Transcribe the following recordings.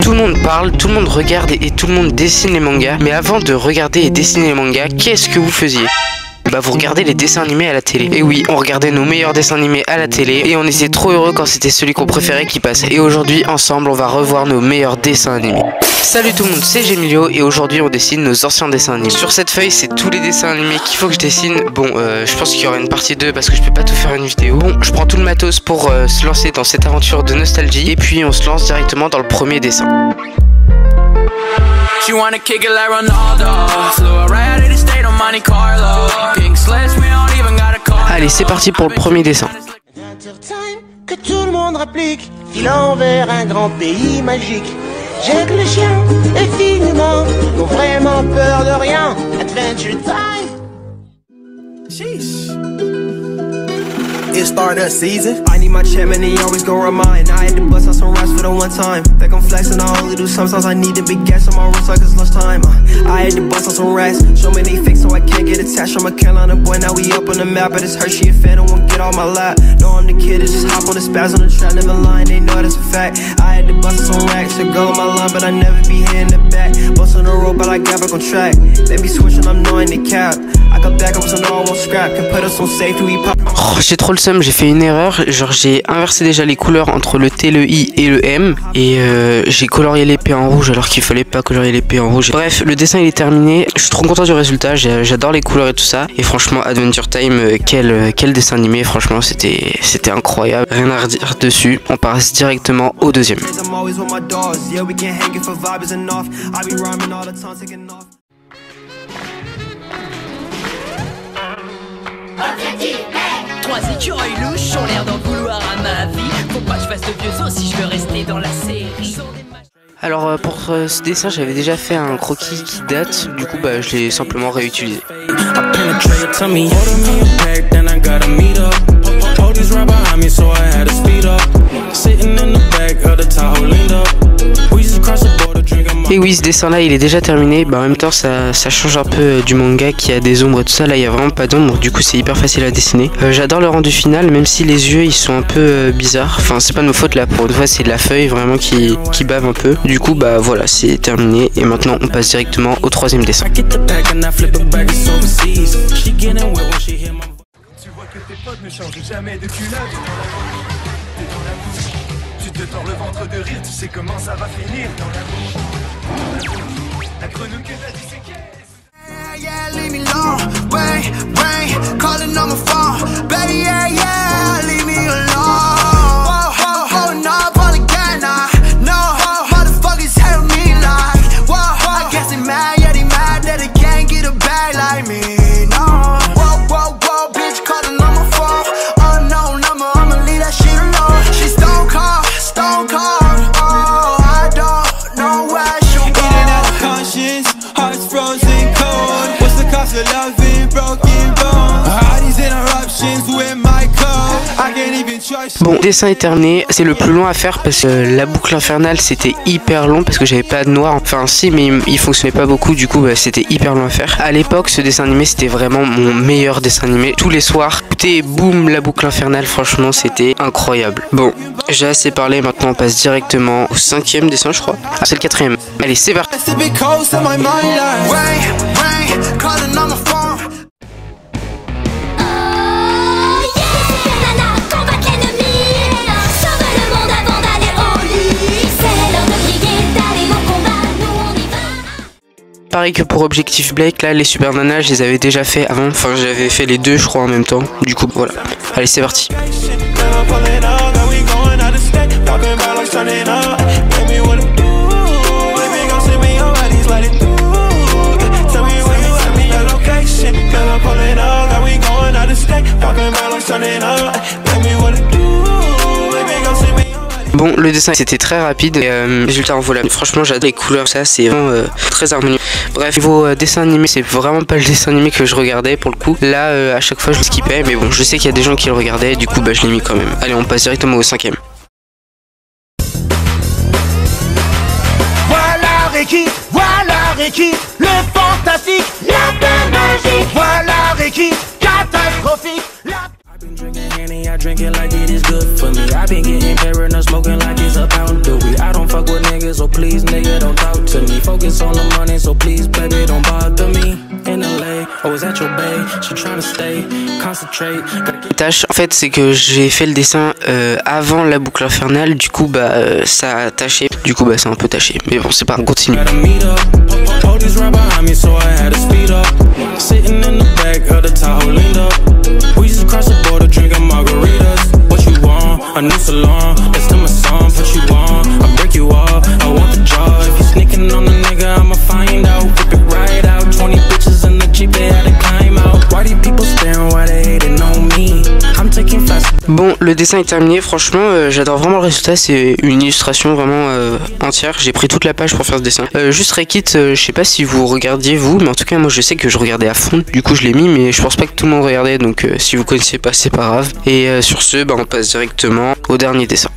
Tout le monde parle, tout le monde regarde et tout le monde dessine les mangas. Mais avant de regarder et dessiner les mangas, qu'est-ce que vous faisiez ? Bah vous regardez les dessins animés à la télé. Et oui, on regardait nos meilleurs dessins animés à la télé et on était trop heureux quand c'était celui qu'on préférait qui passait. Et aujourd'hui, ensemble, on va revoir nos meilleurs dessins animés. Salut tout le monde, c'est Gemilio et aujourd'hui on dessine nos anciens dessins animés. Sur cette feuille, c'est tous les dessins animés qu'il faut que je dessine. Bon, je pense qu'il y aura une partie 2 parce que je peux pas tout faire une vidéo. Bon, je prends tout le matos pour se lancer dans cette aventure de nostalgie et puis on se lance directement dans le premier dessin. Allez, c'est parti pour le premier dessin. Que tout le monde rapplique, filant vers un grand pays magique. J'ai que les chiens et finalement n'ont vraiment peur de rien. Adventure time. Sheesh. It's Stardust season. I need my check, man, he always gon' remind. I had to bust out some raps for the one time. Think I'm flexing, I only do sometimes. I need the big gas on my wrist like it's lunchtime. I had to bust out some racks. Show me they fake so I can't get attached. I'm a Carolina boy, now we up on the map. But it's Hershey, a fan, I won't get on my lap. No, I'm the kid, it's just hop on the spaz on the track. Never lying, they know that's a fact. I had to bust out some racks. The girl on my line, but I never be here in the back. Bust on the road, but I got back on track. Let me switch when I'm knowing the cap. I got back up, so no, I won't scrap. Can put us on safety, we pop. Oh, j'ai trop le seum, j'ai fait une erreur, genre j'ai inversé déjà les couleurs entre le T, le I et le M et j'ai colorié l'épée en rouge alors qu'il fallait pas colorier l'épée en rouge. Bref, le dessin il est terminé, je suis trop content du résultat, j'adore les couleurs et tout ça et franchement Adventure Time, quel dessin animé, franchement c'était incroyable, rien à redire dessus. On passe directement au deuxième. Trois écureuils louches ont l'air d'en vouloir à ma vie. Faut pas que je fasse de vieux os si je veux rester dans la série. Alors pour ce dessin j'avais déjà fait un croquis qui date, du coup bah je l'ai simplement réutilisé. Et oui, ce dessin là il est déjà terminé, bah en même temps ça change un peu du manga qui a des ombres et tout ça, là il y a vraiment pas d'ombre, du coup c'est hyper facile à dessiner. J'adore le rendu final, même si les yeux ils sont un peu bizarres, enfin c'est pas de ma faute là, pour une fois c'est de la feuille vraiment qui bave un peu. Du coup bah voilà, c'est terminé et maintenant on passe directement au troisième dessin. Tu vois que tes potes ne changent jamais de culotte. T'es dans la bouche, tu te tords le ventre de rire, tu sais comment ça va finir dans la bouche. La grenouille que t'as dit c'est qu'est-ce? Yeah, leave me alone, rain, calling on my phone. Baby, yeah, leave me alone. Oh, no, all again, no, motherfuckers hate me like, whoa, I guess they mad, yeah, they mad that they can't get a bag like me, no. Whoa, bitch calling on my phone. Unknown number, I'ma leave that shit alone. She's stone cold, oh, I don't know where she'll go. In and out of conscience, hearts frozen cold. What's the cost of loving broken bones? All these interruptions with my code, I can't even trust. Bon, le dessin est terminé, c'est le plus long à faire parce que la boucle infernale c'était hyper long parce que j'avais pas de noir, enfin si mais il fonctionnait pas beaucoup, du coup bah, c'était hyper long à faire. À l'époque ce dessin animé c'était vraiment mon meilleur dessin animé, tous les soirs, écoutez boum la boucle infernale, franchement c'était incroyable. Bon, j'ai assez parlé, maintenant on passe directement au cinquième dessin je crois, ah, c'est le quatrième, allez c'est parti. Pareil que pour Objectif Blake, là les Super Nanas je les avais déjà fait avant, enfin j'avais fait les deux je crois en même temps, du coup voilà, allez c'est parti. Bon, le dessin c'était très rapide et résultat en voilà. Franchement j'adore les couleurs, ça c'est vraiment très harmonieux. Bref, niveau dessin animé, c'est vraiment pas le dessin animé que je regardais pour le coup. Là à chaque fois je le skippais, mais bon je sais qu'il y a des gens qui le regardaient, du coup bah je l'ai mis quand même. Allez on passe directement au cinquième. Voilà Ricky, le fantastique, la magique. Voilà Ricky, catastrophique. I drink it like it is good for me. I been getting paranoid, smoking like it's a pound of weed. I don't fuck with niggas, so please nigga don't talk to me. Focus on the money, so please baby don't bother me. In LA, I was at your bay, she trying to stay, concentrate. Tâche, en fait, c'est que j'ai fait le dessin avant la boucle infernale, du coup bah ça a taché, du coup bah c'est un peu taché, mais bon c'est pas, on continue. A new salon, that's to my song, put you on, I'll break you off, I want the jaw. If you sneaking on the nigga, I'ma find out, whip it right out. 20 bitches in the Jeep, they had to climb out. Why do people staring, why they hating on me? I'm taking fast. Bon, le dessin est terminé, franchement j'adore vraiment le résultat, c'est une illustration vraiment entière, j'ai pris toute la page pour faire ce dessin. Juste Rekit, je sais pas si vous regardiez vous, mais en tout cas moi je sais que je regardais à fond, du coup je l'ai mis, mais je pense pas que tout le monde regardait, donc si vous connaissez pas c'est pas grave. Et sur ce, bah, on passe directement au dernier dessin.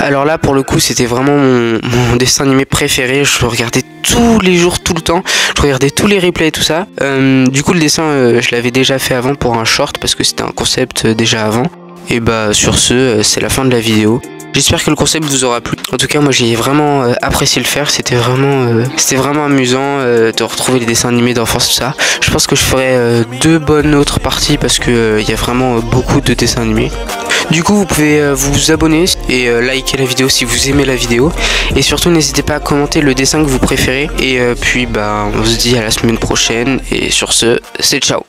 Alors là pour le coup c'était vraiment mon dessin animé préféré, je le regardais tous les jours, tout le temps, je regardais tous les replays et tout ça. Du coup le dessin je l'avais déjà fait avant pour un short parce que c'était un concept déjà avant. Et bah sur ce c'est la fin de la vidéo. J'espère que le concept vous aura plu. En tout cas moi j'ai vraiment apprécié le faire, c'était vraiment amusant de retrouver les dessins animés d'enfance tout ça. Je pense que je ferai 2 bonnes autres parties parce que y a vraiment beaucoup de dessins animés. Du coup vous pouvez vous abonner et liker la vidéo si vous aimez la vidéo. Et surtout n'hésitez pas à commenter le dessin que vous préférez. Et puis bah on se dit à la semaine prochaine. Et sur ce, c'est ciao.